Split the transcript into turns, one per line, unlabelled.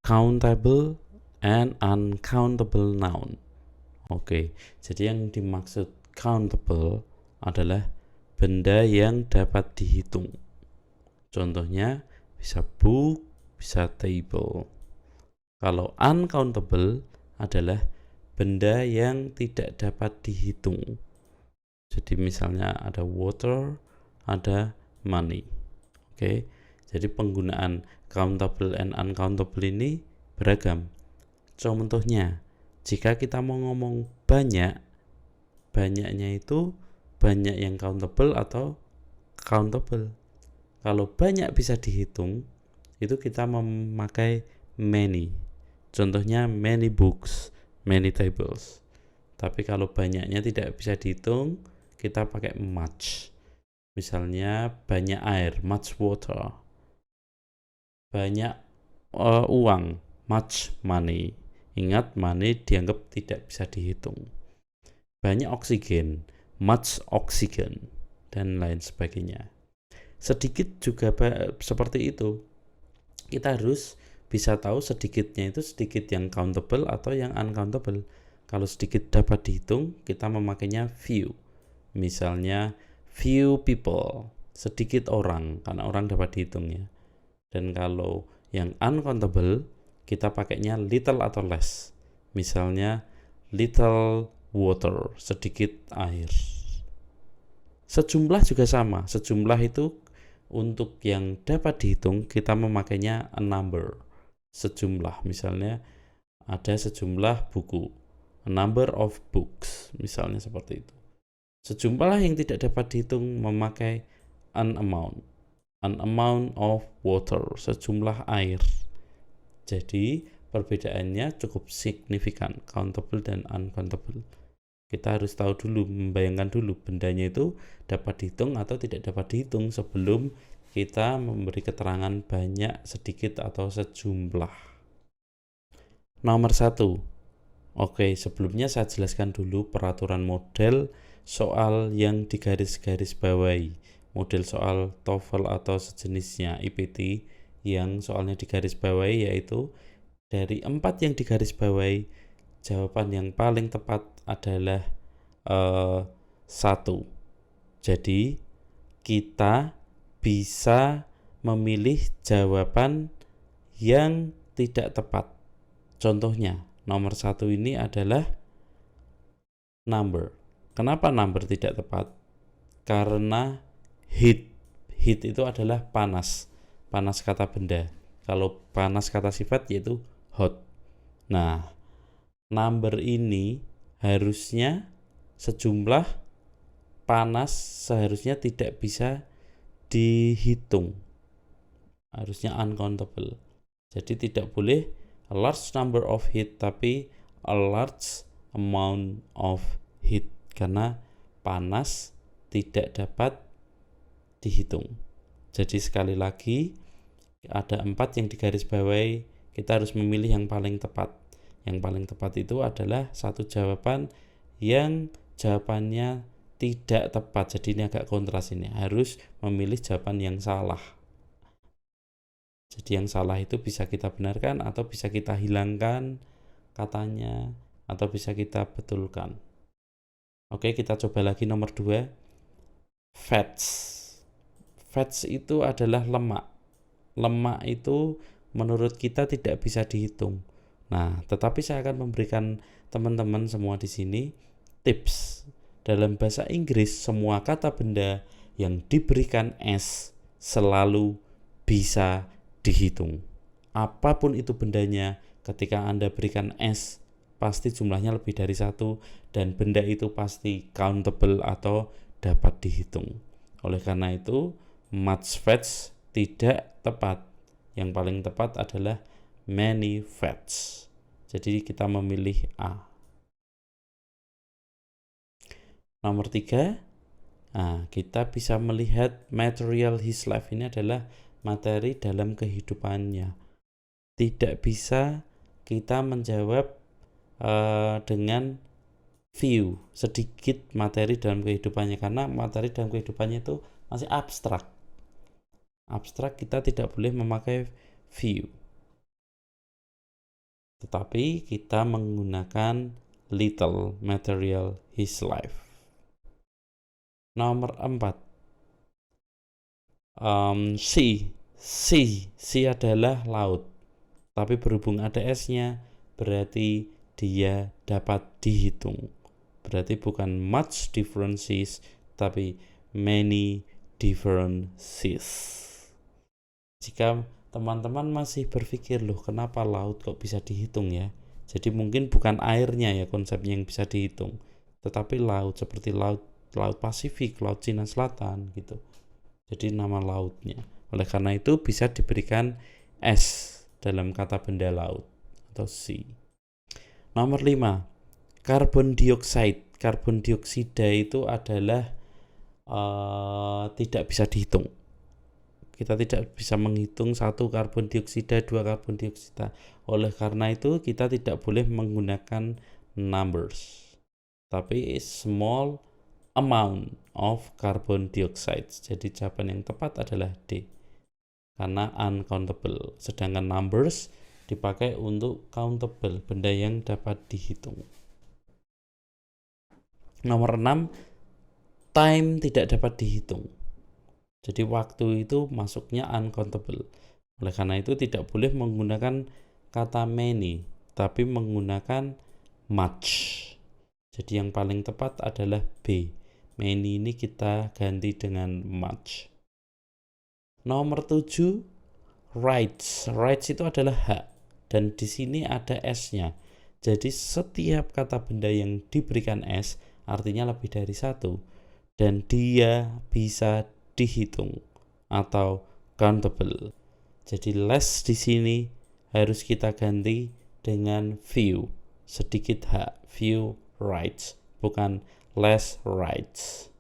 countable and uncountable noun. Oke, jadi yang dimaksud countable adalah benda yang dapat dihitung. Contohnya bisa book, bisa table. Kalau uncountable adalah benda yang tidak dapat dihitung. Jadi misalnya ada water, ada money. Oke, jadi penggunaan countable and uncountable ini beragam. Contohnya, jika kita mau ngomong banyak, banyaknya itu banyak yang countable atau countable. Kalau banyak bisa dihitung, itu kita memakai many. Contohnya many books, many tables. Tapi kalau banyaknya tidak bisa dihitung, kita pakai much. Misalnya banyak air, much water. Banyak uang, much money. Ingat, money dianggap tidak bisa dihitung. Banyak oksigen, much oxygen, dan lain sebagainya. Sedikit juga seperti itu. Kita harus bisa tahu sedikitnya itu sedikit yang countable atau yang uncountable. Kalau sedikit dapat dihitung, kita memakainya few. Misalnya few people, sedikit orang, karena orang dapat dihitung ya. Dan kalau yang uncountable, kita pakainya little atau less. Misalnya little water, sedikit air. Sejumlah juga sama. Sejumlah itu untuk yang dapat dihitung kita memakainya a number. Sejumlah, misalnya ada sejumlah buku, a number of books, misalnya seperti itu. Sejumlah yang tidak dapat dihitung memakai an amount of water, sejumlah air. Jadi perbedaannya cukup signifikan, countable dan uncountable. Kita harus tahu dulu, membayangkan dulu bendanya itu dapat dihitung atau tidak dapat dihitung sebelum kita memberi keterangan banyak, sedikit, atau sejumlah. Nomor 1. Oke, sebelumnya saya jelaskan dulu peraturan model soal yang digaris-garis bawahi. Model soal TOEFL atau sejenisnya IPT yang soalnya digaris bawahi, yaitu dari 4 yang digaris bawahi, jawaban yang paling tepat adalah 1. Jadi kita bisa memilih jawaban yang tidak tepat. Contohnya, nomor 1 ini adalah number. Kenapa number tidak tepat? Karena heat itu adalah panas kata benda. Kalau panas kata sifat yaitu hot. Nah, number ini harusnya sejumlah panas seharusnya tidak bisa dihitung. Harusnya uncountable. Jadi tidak boleh a large number of heat, tapi a large amount of heat, karena panas tidak dapat dihitung. Jadi sekali lagi, ada 4 yang digaris bawahi, kita harus memilih yang paling tepat. Yang paling tepat itu adalah satu jawaban yang jawabannya tidak tepat. Jadi ini agak kontras, ini harus memilih jawaban yang salah. Jadi yang salah itu bisa kita benarkan atau bisa kita hilangkan katanya, atau bisa kita betulkan. Oke, kita coba lagi nomor 2. Fats. Fats itu adalah lemak. Lemak itu menurut kita tidak bisa dihitung. Nah, tetapi saya akan memberikan teman-teman semua di sini tips. Dalam bahasa Inggris, semua kata benda yang diberikan S selalu bisa dihitung. Apapun itu bendanya, ketika Anda berikan S, pasti jumlahnya lebih dari 1, dan benda itu pasti countable atau dapat dihitung. Oleh karena itu, much fats tidak tepat. Yang paling tepat adalah many fats. Jadi kita memilih A. Nomor 3, kita bisa melihat material his life. Ini adalah materi dalam kehidupannya. Tidak bisa kita menjawab dengan few, sedikit materi dalam kehidupannya, karena materi dalam kehidupannya itu masih abstrak. Abstrak, kita tidak boleh memakai few. tetapi kita menggunakan little material his life. Nomor 4, sea adalah laut, tapi berhubung ada S-nya berarti dia dapat dihitung. Berarti bukan much different seas, tapi many different seas. Jika teman-teman masih berpikir, loh kenapa laut kok bisa dihitung ya? Jadi mungkin bukan airnya ya konsepnya yang bisa dihitung, tetapi laut seperti laut Pasifik, laut Cina Selatan gitu. Jadi nama lautnya. Oleh karena itu bisa diberikan S dalam kata benda laut atau sea. Nomor 5, karbon dioksida. Karbon dioksida itu adalah tidak bisa dihitung. Kita tidak bisa menghitung 1 karbon dioksida, 2 karbon dioksida. Oleh karena itu kita tidak boleh menggunakan numbers, tapi small amount of carbon dioxide. Jadi jawaban yang tepat adalah D, karena uncountable. Sedangkan numbers dipakai untuk countable, benda yang dapat dihitung. Nomor 6, time tidak dapat dihitung. Jadi waktu itu masuknya uncountable. Oleh karena itu tidak boleh menggunakan kata many, tapi menggunakan much. Jadi yang paling tepat adalah B. Many ini kita ganti dengan much. Nomor 7, rights. Rights itu adalah hak, dan di sini ada S-nya. Jadi setiap kata benda yang diberikan S artinya lebih dari 1, dan dia bisa dihitung atau countable. Jadi less di sini harus kita ganti dengan few, sedikit hak, few rights, bukan less rights.